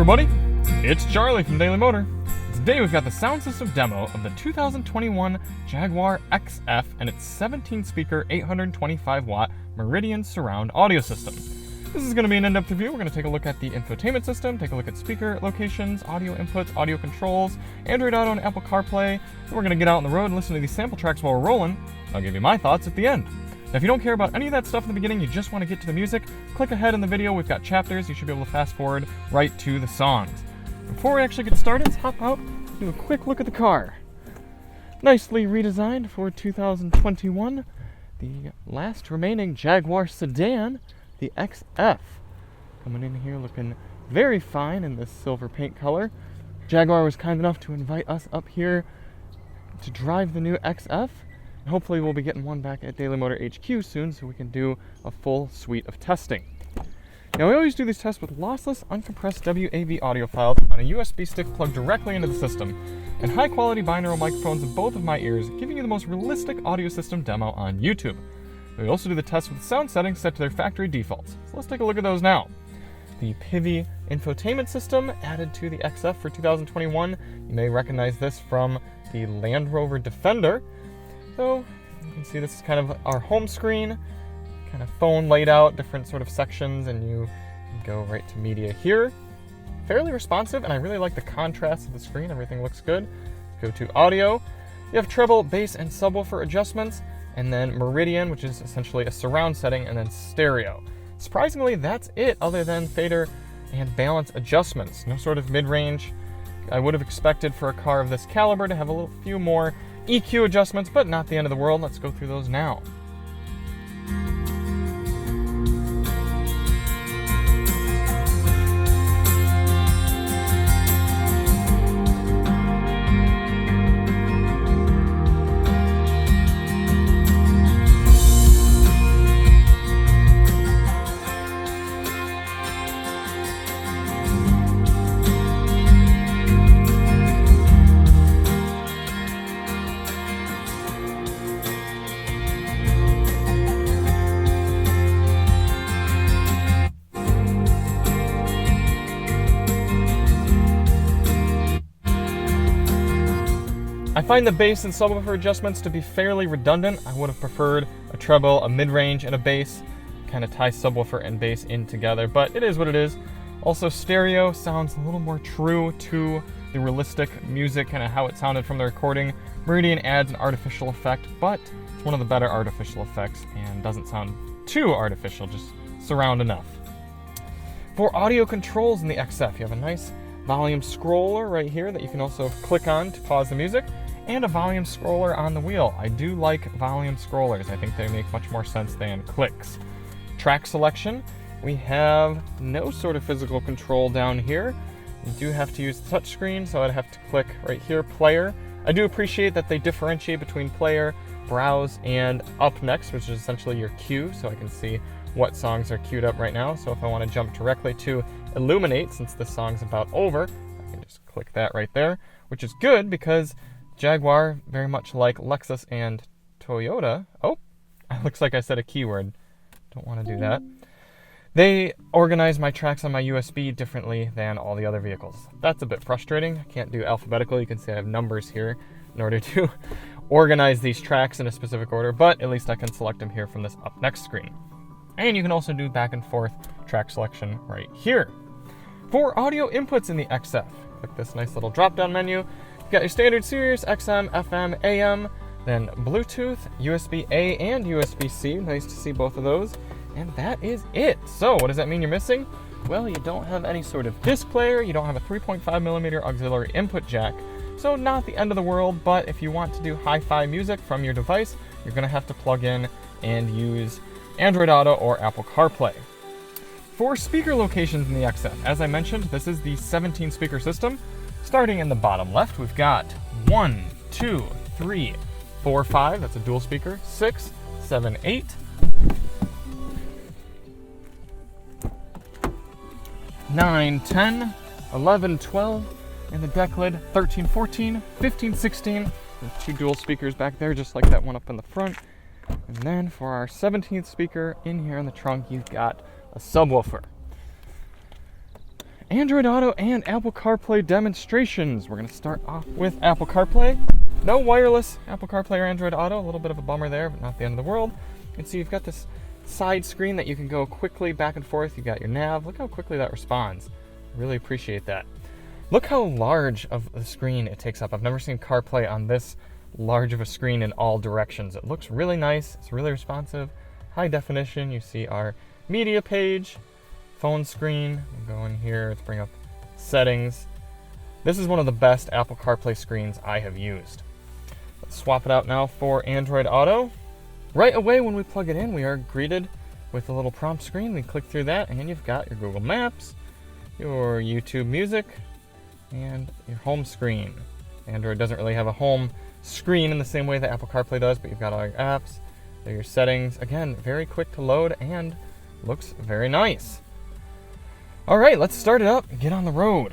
everybody, it's Charlie from Daily Motor. Today we've got the sound system demo of the 2021 Jaguar XF and its 17-speaker 825-watt Meridian surround audio system. This is going to be an in-depth review. We're going to take a look at the infotainment system, take a look at speaker locations, audio inputs, audio controls, Android Auto and Apple CarPlay. Then we're going to get out on the road and listen to these sample tracks while we're rolling. I'll give you my thoughts at the end. Now, if you don't care about any of that stuff in the beginning, you just want to get to the music, click ahead in the video. We've got chapters. You should be able to fast forward right to the songs. Before we actually get started, let's hop out and do a quick look at the car. Nicely redesigned for 2021. The last remaining Jaguar sedan, the XF. Coming in here looking very fine in this silver paint color. Jaguar was kind enough to invite us up here to drive the new XF. Hopefully we'll be getting one back at Daily Motor HQ soon so we can do a full suite of testing. Now, we always do these tests with lossless, uncompressed WAV audio files on a USB stick plugged directly into the system, and high-quality binaural microphones in both of my ears, giving you the most realistic audio system demo on YouTube. We also do the test with sound settings set to their factory defaults. So let's take a look at those now. The Pivi infotainment system added to the XF for 2021. You may recognize this from the Land Rover Defender. So you can see this is kind of our home screen, kind of phone laid out, different sort of sections, and you can go right to media here. Fairly responsive, and I really like the contrast of the screen. Everything looks good. Let's go to audio. You have treble, bass, and subwoofer adjustments, and then Meridian, which is essentially a surround setting, and then stereo. Surprisingly, that's it, other than fader and balance adjustments. No sort of mid-range. I would have expected for a car of this caliber to have a few more EQ adjustments, but not the end of the world. Let's go through those now. I find the bass and subwoofer adjustments to be fairly redundant. I would have preferred a treble, a mid-range, and a bass. Kind of tie subwoofer and bass in together, but it is what it is. Also, stereo sounds a little more true to the realistic music, kind of how it sounded from the recording. Meridian adds an artificial effect, but it's one of the better artificial effects and doesn't sound too artificial, just surround enough. For audio controls in the XF, you have a nice volume scroller right here that you can also click on to pause the music, and a volume scroller on the wheel. I do like volume scrollers. I think they make much more sense than clicks. Track selection, we have no sort of physical control down here. You do have to use the touchscreen, so I'd have to click right here, player. I do appreciate that they differentiate between player, browse, and up next, which is essentially your queue, so I can see what songs are queued up right now. So if I want to jump directly to Illuminate, since this song's about over, I can just click that right there, which is good because Jaguar, very much like Lexus and Toyota, looks like I said a keyword. Don't want to do that. They organize my tracks on my USB differently than all the other vehicles. That's a bit frustrating. I can't do alphabetical. You can see I have numbers here in order to organize these tracks in a specific order, but at least I can select them here from this up next screen. And you can also do back and forth track selection right here. For audio inputs in the XF, click this nice little drop-down menu. You've got your standard Sirius, XM, FM, AM, then Bluetooth, USB-A, and USB-C. Nice to see both of those. And that is it. So what does that mean you're missing? Well, you don't have any sort of disc player. You don't have a 3.5mm auxiliary input jack. So not the end of the world, but if you want to do hi-fi music from your device, you're going to have to plug in and use Android Auto or Apple CarPlay. For speaker locations in the XF, as I mentioned, this is the 17-speaker system. Starting in the bottom left, we've got 1, 2, 3, 4, 5, that's a dual speaker, 6, 7, 8, 9, 10, 11, 12, and the deck lid 13, 14, 15, 16. There's two dual speakers back there, just like that one up in the front. And then for our 17th speaker in here in the trunk, you've got a subwoofer. Android Auto and Apple CarPlay demonstrations. We're going to start off with Apple CarPlay. No wireless Apple CarPlay or Android Auto. A little bit of a bummer there, but not the end of the world. You can see you've got this side screen that you can go quickly back and forth. You've got your nav. Look how quickly that responds. Really appreciate that. Look how large of the screen it takes up. I've never seen CarPlay on this large of a screen in all directions. It looks really nice. It's really responsive. High definition. You see our media page, phone screen. We'll go in here. Let's bring up settings. This is one of the best Apple CarPlay screens I have used. Let's swap it out now for Android Auto. Right away when we plug it in, we are greeted with a little prompt screen. We click through that and you've got your Google Maps, your YouTube Music, and your home screen. Android doesn't really have a home screen in the same way that Apple CarPlay does, but you've got all your apps, there are your settings. Again, very quick to load and looks very nice. All right, let's start it up and get on the road.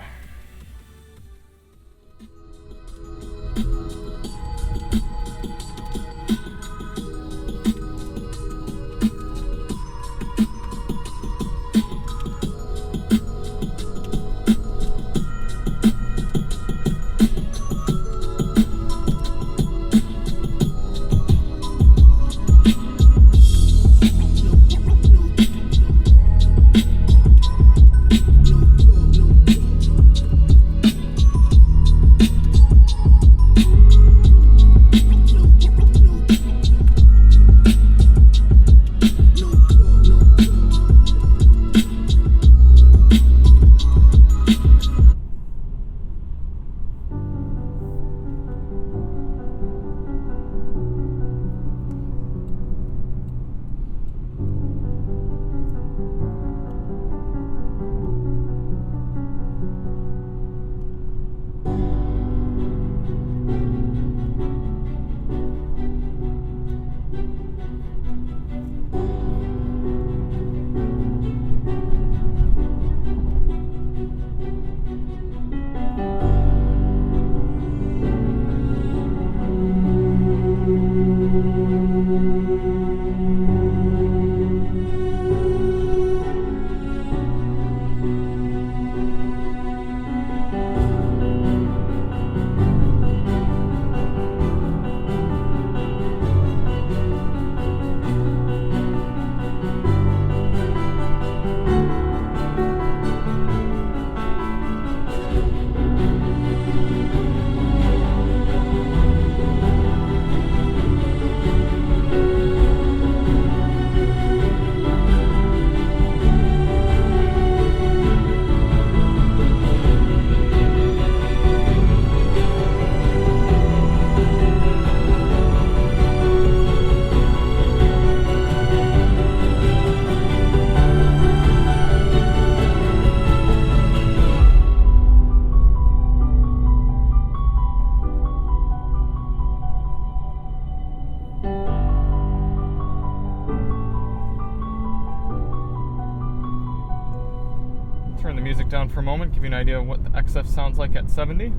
Turn the music down for a moment, give you an idea of what the XF sounds like at 70.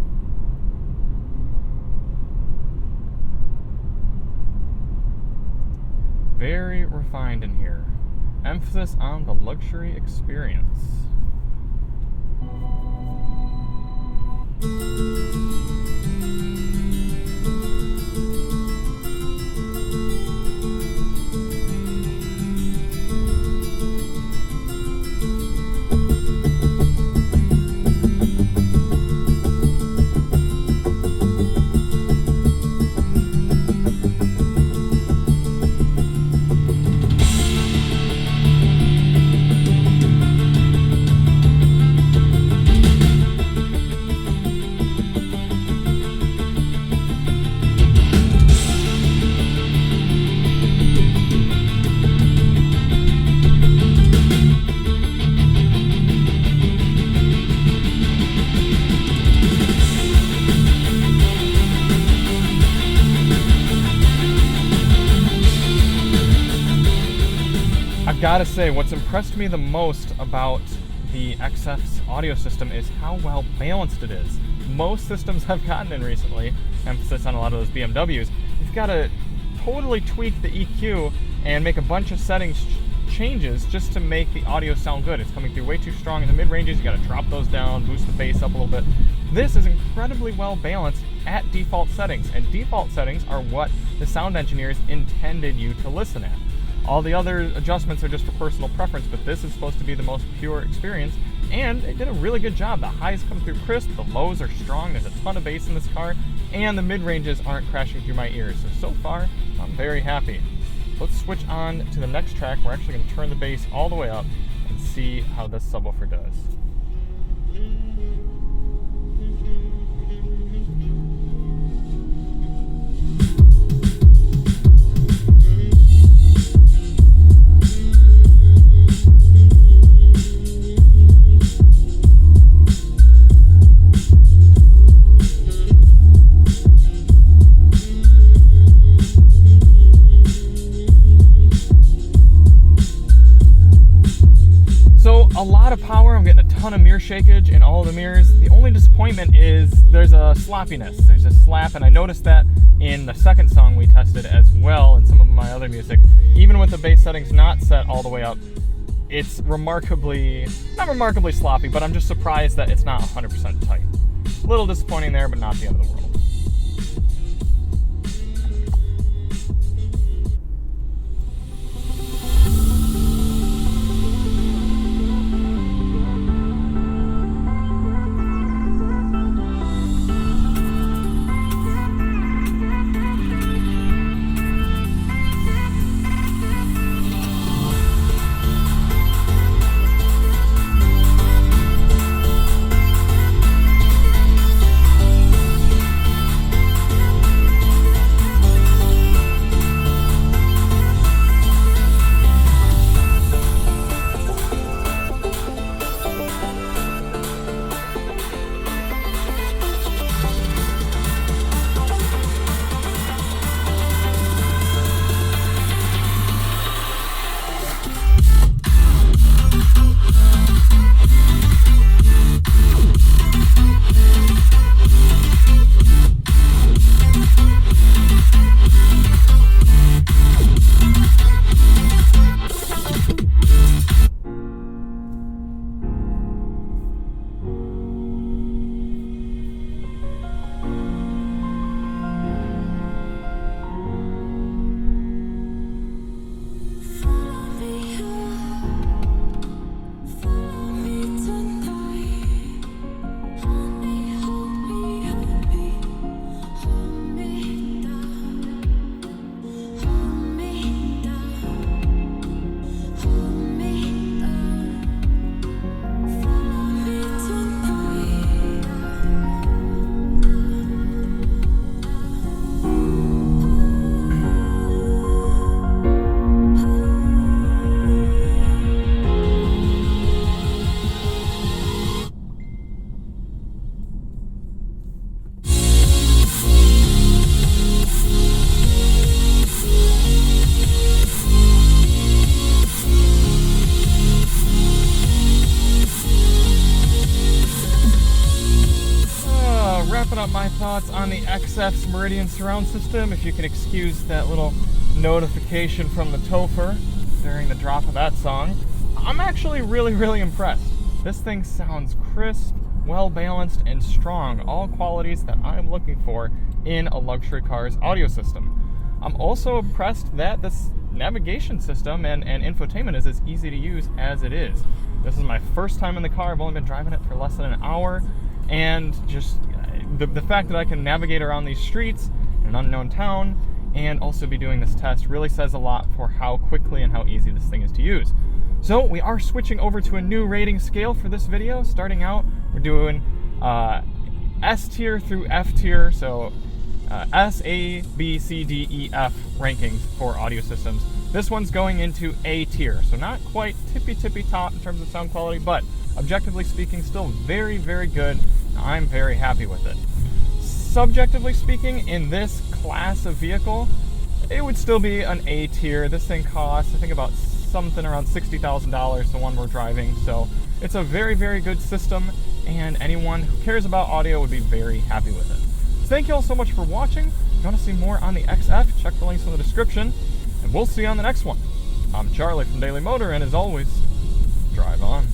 Very refined in here. Emphasis on the luxury experience. Gotta say, what's impressed me the most about the XF's audio system is how well balanced it is. Most systems I've gotten in recently, emphasis on a lot of those BMWs, you've got to totally tweak the EQ and make a bunch of settings changes just to make the audio sound good. It's coming through way too strong in the mid-ranges. You got to drop those down, boost the bass up a little bit. This is incredibly well balanced at default settings, and default settings are what the sound engineers intended you to listen at. All the other adjustments are just for personal preference, but this is supposed to be the most pure experience, and they did a really good job. The highs come through crisp, the lows are strong, there's a ton of bass in this car, and the mid-ranges aren't crashing through my ears. So far, I'm very happy. Let's switch on to the next track. We're actually going to turn the bass all the way up and see how this subwoofer does. A lot of power. I'm getting a ton of mirror shakeage in all of the mirrors. The only disappointment is there's a sloppiness. There's a slap, and I noticed that in the second song we tested as well, and some of my other music. Even with the bass settings not set all the way up, it's not remarkably sloppy, but I'm just surprised that it's not 100% tight. A little disappointing there, but not the end of the world. Up my thoughts on the XF's Meridian surround system. If you can excuse that little notification from the Topher during the drop of that song, I'm actually really impressed. This thing sounds crisp, well balanced, and strong, all qualities that I'm looking for in a luxury car's audio system. I'm also impressed that this navigation system and infotainment is as easy to use as it is. This is my first time in the car. I've only been driving it for less than an hour, and just the fact that I can navigate around these streets in an unknown town and also be doing this test really says a lot for how quickly and how easy this thing is to use. So we are switching over to a new rating scale for this video. Starting out, we're doing S tier through F tier, so S, A, B, C, D, E, F rankings for audio systems. This one's going into A tier, so not quite tippy top in terms of sound quality, but objectively speaking, still very good. I'm very happy with it. Subjectively speaking, in this class of vehicle, it would still be an A tier. This thing costs, I think, about something around $60,000, the one we're driving, so it's a very good system, and anyone who cares about audio would be very happy with it. So thank you all so much for watching. If you want to see more on the XF, check the links in the description, and we'll see you on the next one. I'm Charlie from Daily Motor, and as always, drive on.